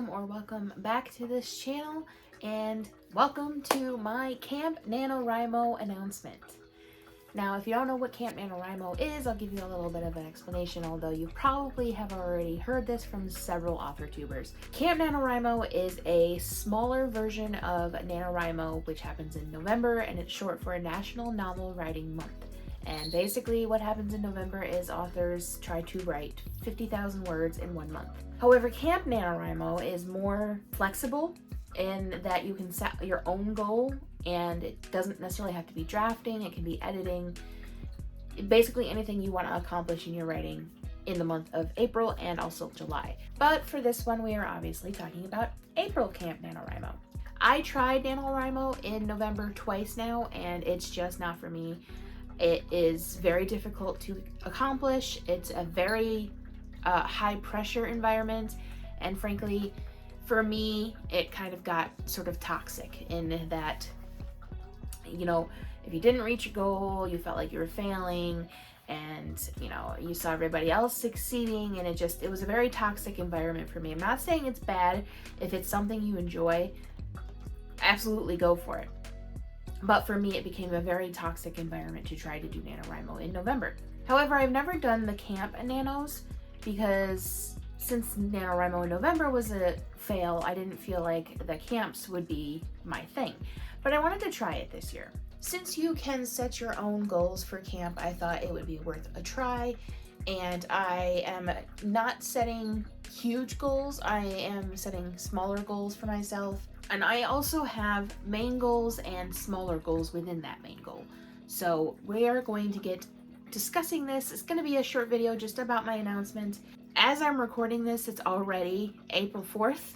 welcome back to this channel, and welcome to my Camp Nanowrimo announcement. Now, if you don't know what Camp Nanowrimo is, I'll give you a little bit of an explanation, although you probably have already heard this from several author tubers. Camp Nanowrimo is a smaller version of Nanowrimo, which happens in November, and it's short for National Novel Writing Month. And basically what happens in November is authors try to write 50,000 words in 1 month. However, Camp Nanowrimo is more flexible in that you can set your own goal, and it doesn't necessarily have to be drafting, it can be editing, basically anything you want to accomplish in your writing in the month of April and also July. But for this one, we are obviously talking about April Camp Nanowrimo. I tried Nanowrimo in November twice now, and it's just not for me. It is very difficult to accomplish. It's a very high pressure environment, and frankly, for me, it kind of got sort of toxic in that, you know, if you didn't reach your goal, you felt like you were failing, and you know, you saw everybody else succeeding, and it was a very toxic environment for me. I'm not saying it's bad. If it's something you enjoy, absolutely go for it. But for me, it became a very toxic environment to try to do NaNoWriMo in November. However, I've never done the camp nanos because since NaNoWriMo in November was a fail, I didn't feel like the camps would be my thing. But I wanted to try it this year. Since you can set your own goals for camp, I thought it would be worth a try. And I am not setting huge goals. I am setting smaller goals for myself. And I also have main goals and smaller goals within that main goal. So we are going to get discussing this. It's going to be a short video just about my announcement. As I'm recording this, it's already April 4th.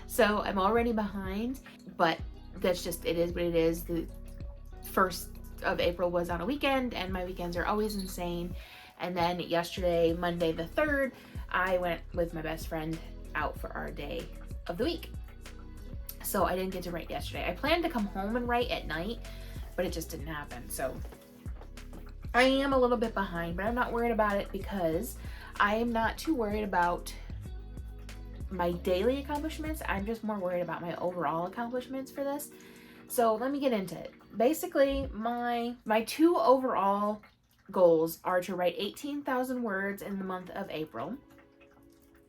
So I'm already behind, but that's just, it is what it is. The 1st of April was on a weekend, and my weekends are always insane. And then yesterday, Monday the 3rd, I went with my best friend out for our day of the week. So I didn't get to write yesterday. I planned to come home and write at night, but it just didn't happen. So I am a little bit behind, but I'm not worried about it because I am not too worried about my daily accomplishments. I'm just more worried about my overall accomplishments for this. So let me get into it. Basically, my two overall goals are to write 18,000 words in the month of April,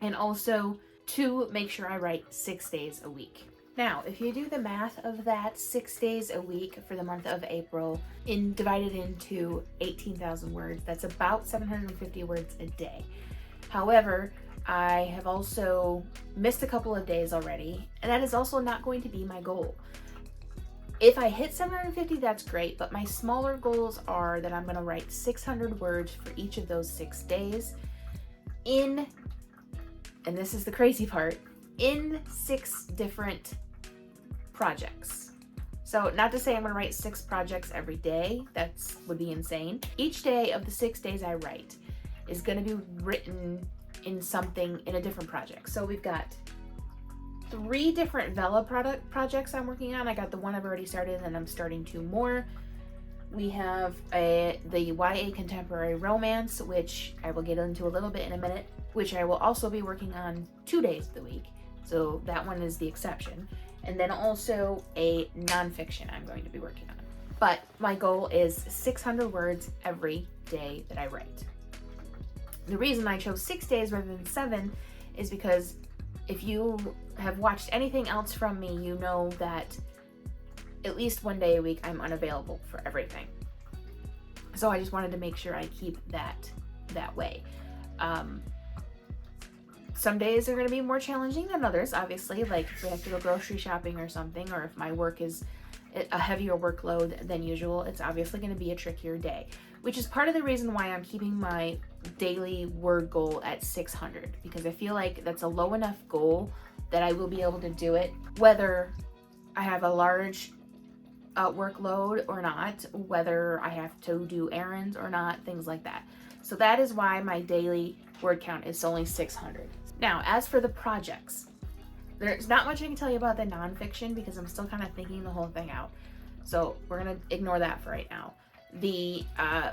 and also to make sure I write 6 days a week. Now, if you do the math of that, 6 days a week for the month of April, divided into 18,000 words, that's about 750 words a day. However, I have also missed a couple of days already, and that is also not going to be my goal. If I hit 750, that's great, but my smaller goals are that I'm going to write 600 words for each of those 6 days and this is the crazy part, in 6 different projects. So not to say I'm going to write 6 projects every day, that would be insane. Each day of the 6 days I write is going to be written in a different project. So we've got 3 different Vela projects I'm working on. I got the one I've already started, and I'm starting 2 more. We have the YA contemporary romance, which I will get into a little bit in a minute, which I will also be working on 2 days of the week. So that one is the exception. And then also a nonfiction I'm going to be working on. But my goal is 600 words every day that I write. The reason I chose 6 days rather than 7 is because if you have watched anything else from me, you know that at least 1 day a week I'm unavailable for everything. So I just wanted to make sure I keep that way. Some days are going to be more challenging than others, obviously, like if we have to go grocery shopping or something, or if my work is a heavier workload than usual, it's obviously going to be a trickier day, which is part of the reason why I'm keeping my daily word goal at 600, because I feel like that's a low enough goal that I will be able to do it, whether I have a large workload or not, whether I have to do errands or not, things like that. So that is why my daily word count is only 600. Now, as for the projects, there's not much I can tell you about the nonfiction because I'm still kind of thinking the whole thing out. So we're going to ignore that for right now. The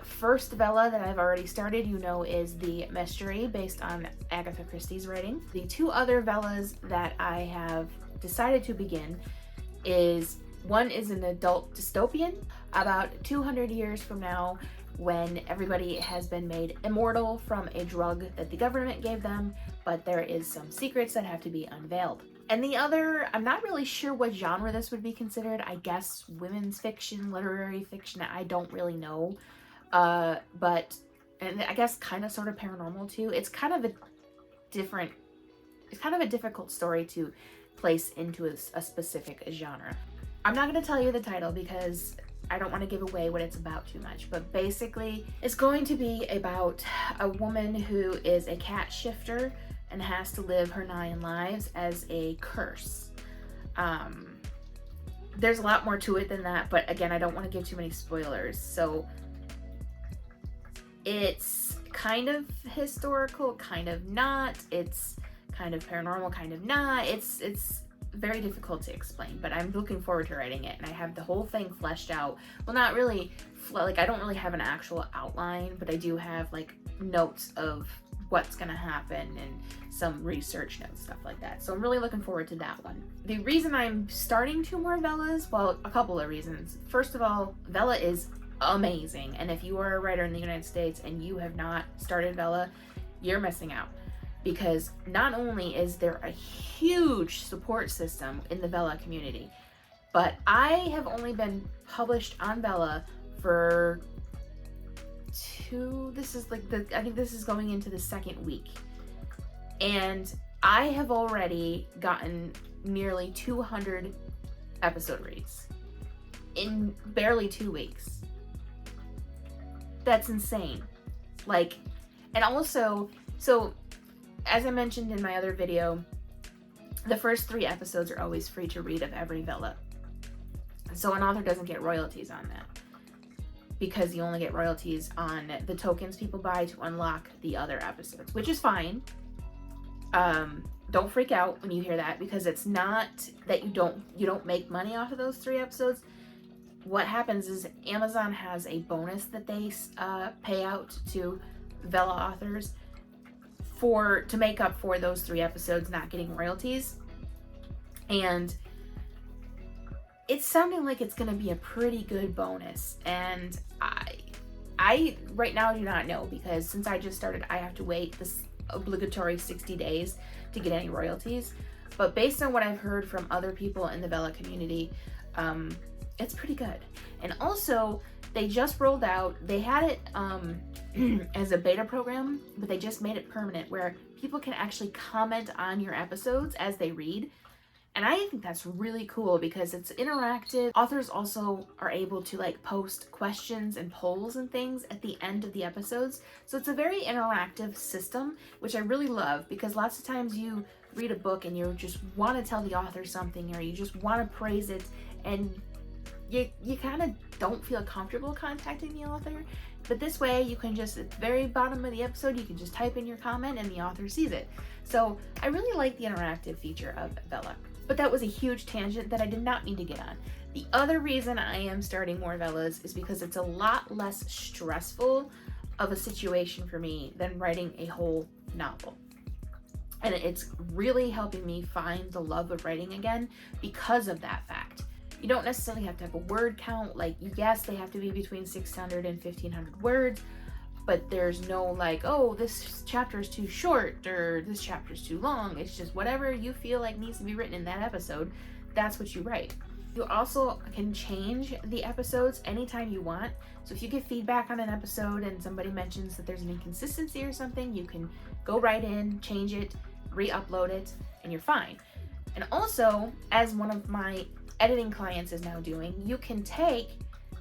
first Vela that I've already started, you know, is the Mystery based on Agatha Christie's writing. The two other Velas that I have decided to begin is, one is an adult dystopian about 200 years from now, when everybody has been made immortal from a drug that the government gave them, but there is some secrets that have to be unveiled. And the other, I'm not really sure what genre this would be considered. I guess women's fiction, literary fiction, I don't really know. But, and I guess kind of sort of paranormal too. It's kind of a difficult story to place into a specific genre. I'm not going to tell you the title because I don't want to give away what it's about too much, but basically it's going to be about a woman who is a cat shifter and has to live her 9 lives as a curse. There's a lot more to it than that, but again, I don't want to give too many spoilers. So it's kind of historical, kind of not. It's kind of paranormal, kind of not. It's very difficult to explain, but I'm looking forward to writing it, and I have the whole thing fleshed out. Well, not really, like I don't really have an actual outline, but I do have like notes of what's gonna happen and some research notes, stuff like that. So I'm really looking forward to that one. The reason I'm starting 2 more Velas, well, a couple of reasons. First of all, Vela is amazing, and if you are a writer in the United States and you have not started Vela, you're missing out. Because not only is there a huge support system in the Vela community, but I have only been published on Vela for I think this is going into the 2nd week. And I have already gotten nearly 200 episode reads in barely 2 weeks. That's insane. Like, and also, so as I mentioned in my other video, the first 3 episodes are always free to read of every Vela. So an author doesn't get royalties on that, because you only get royalties on the tokens people buy to unlock the other episodes, which is fine. Don't freak out when you hear that, because it's not that you don't make money off of those 3 episodes. What happens is Amazon has a bonus that they pay out to Vela authors to make up for those 3 episodes not getting royalties. And it's sounding like it's gonna be a pretty good bonus, and I right now do not know, because since I just started, I have to wait this obligatory 60 days to get any royalties. But based on what I've heard from other people in the Vela community, it's pretty good. And also, they just rolled out, they had it as a beta program, but they just made it permanent, where people can actually comment on your episodes as they read. And I think that's really cool, because it's interactive. Authors also are able to like post questions and polls and things at the end of the episodes. So it's a very interactive system, which I really love, because lots of times you read a book and you just want to tell the author something, or you just want to praise it, and you kind of don't feel comfortable contacting the author. But this way you can just, at the very bottom of the episode, you can just type in your comment and the author sees it. So I really like the interactive feature of Vela. But that was a huge tangent that I did not need to get on. The other reason I am starting more Velas is because it's a lot less stressful of a situation for me than writing a whole novel. And it's really helping me find the love of writing again because of that fact. You don't necessarily have to have a word count. Like, yes, they have to be between 600 and 1500 words, but there's no like, oh, this chapter is too short or this chapter is too long. It's just whatever you feel like needs to be written in that episode, that's what you write. You also can change the episodes anytime you want. So if you get feedback on an episode and somebody mentions that there's an inconsistency or something, you can go right in, change it, re-upload it, and you're fine. And also, as one of my editing clients is now doing, you can take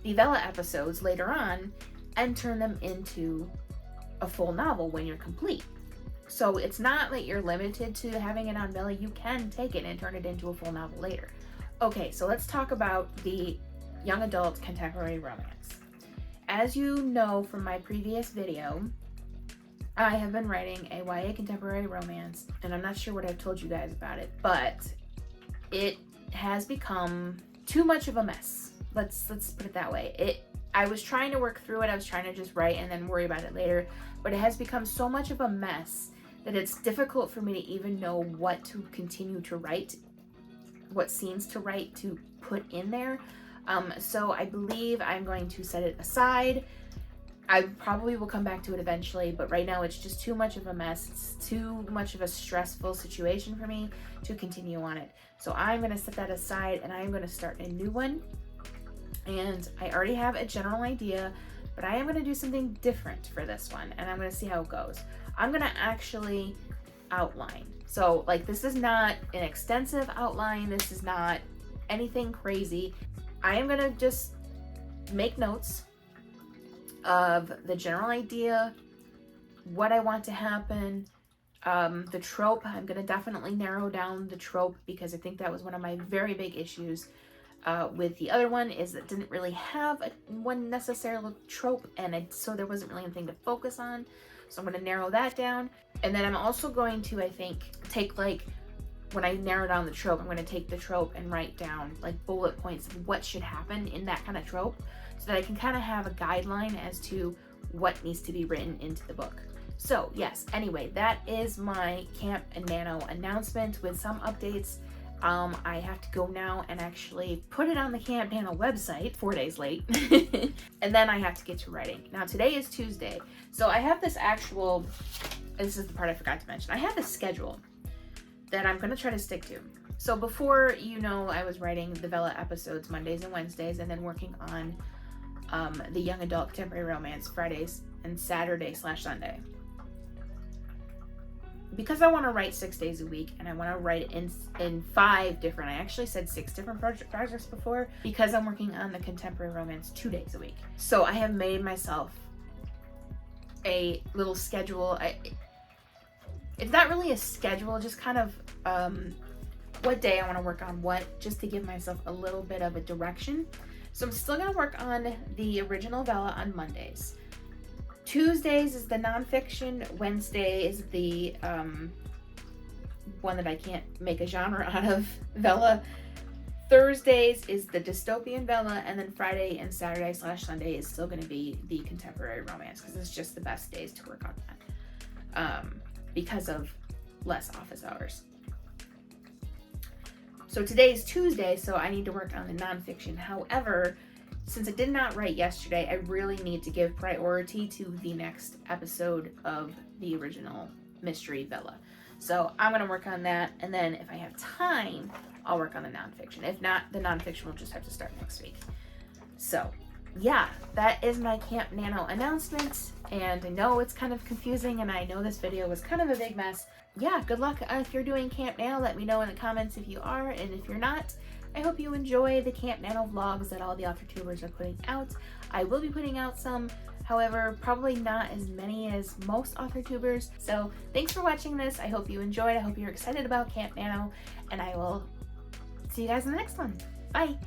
the Vela episodes later on and turn them into a full novel when you're complete. So it's not that you're limited to having it on Vela. You can take it and turn it into a full novel later. Okay, so let's talk about the young adult contemporary romance. As you know from my previous video, I have been writing a YA contemporary romance, and I'm not sure what I've told you guys about it, but it has become too much of a mess. Let's put it that way. I was trying to work through it. I was trying to just write and then worry about it later, but it has become so much of a mess that it's difficult for me to even know what to continue to write, what scenes to write to put in there. So I believe I'm going to set it aside. I probably will come back to it eventually, but right now it's just too much of a mess. It's too much of a stressful situation for me to continue on it. So I'm going to set that aside and I'm going to start a new one. And I already have a general idea, but I am going to do something different for this one, and I'm going to see how it goes. I'm going to actually outline. So like, this is not an extensive outline. This is not anything crazy. I am going to just make notes of the general idea, what I want to happen, the trope. I'm going to definitely narrow down the trope because I think that was one of my very big issues with the other one, is it didn't really have one necessarily trope, and so there wasn't really anything to focus on. So I'm going to narrow that down. And then I'm also going to, I think, take, like, when I narrow down the trope, I'm going to take the trope and write down like bullet points of what should happen in that kind of trope, so that I can kind of have a guideline as to what needs to be written into the book. So yes, anyway, that is my Camp and Nano announcement with some updates. I have to go now and actually put it on the Camp Nano website 4 days late. And then I have to get to writing. Now today is Tuesday. So I have this actual, this is the part I forgot to mention. I have this schedule that I'm gonna try to stick to. So before, you know, I was writing the Vela episodes Mondays and Wednesdays, and then working on the young adult contemporary romance Fridays and Saturday/Sunday. Because I want to write 6 days a week, and I want to write in 5 different, I actually said 6 different projects before, because I'm working on the contemporary romance 2 days a week. So I have made myself a little schedule. It's not really a schedule, just kind of what day I want to work on what, just to give myself a little bit of a direction. So I'm still going to work on the original Vela on Mondays. Tuesdays is the nonfiction. Wednesday is the one that I can't make a genre out of, Vela. Thursdays is the dystopian Vela, and then Friday and Saturday/Sunday is still going to be the contemporary romance, because it's just the best days to work on that because of less office hours. So today is Tuesday, so I need to work on the nonfiction. However, since I did not write yesterday, I really need to give priority to the next episode of the original mystery Vela. So I'm going to work on that, and then if I have time, I'll work on the nonfiction. If not, the nonfiction will just have to start next week. So yeah, that is my Camp Nano announcement, and I know it's kind of confusing, and I know this video was kind of a big mess. Yeah, good luck if you're doing Camp Nano. Let me know in the comments if you are, and if you're not, I hope you enjoy the Camp Nano vlogs that all the author tubers are putting out. I will be putting out some, however, probably not as many as most author tubers. So thanks for watching this. I hope you enjoyed. I hope you're excited about Camp Nano, and I will see you guys in the next one. Bye.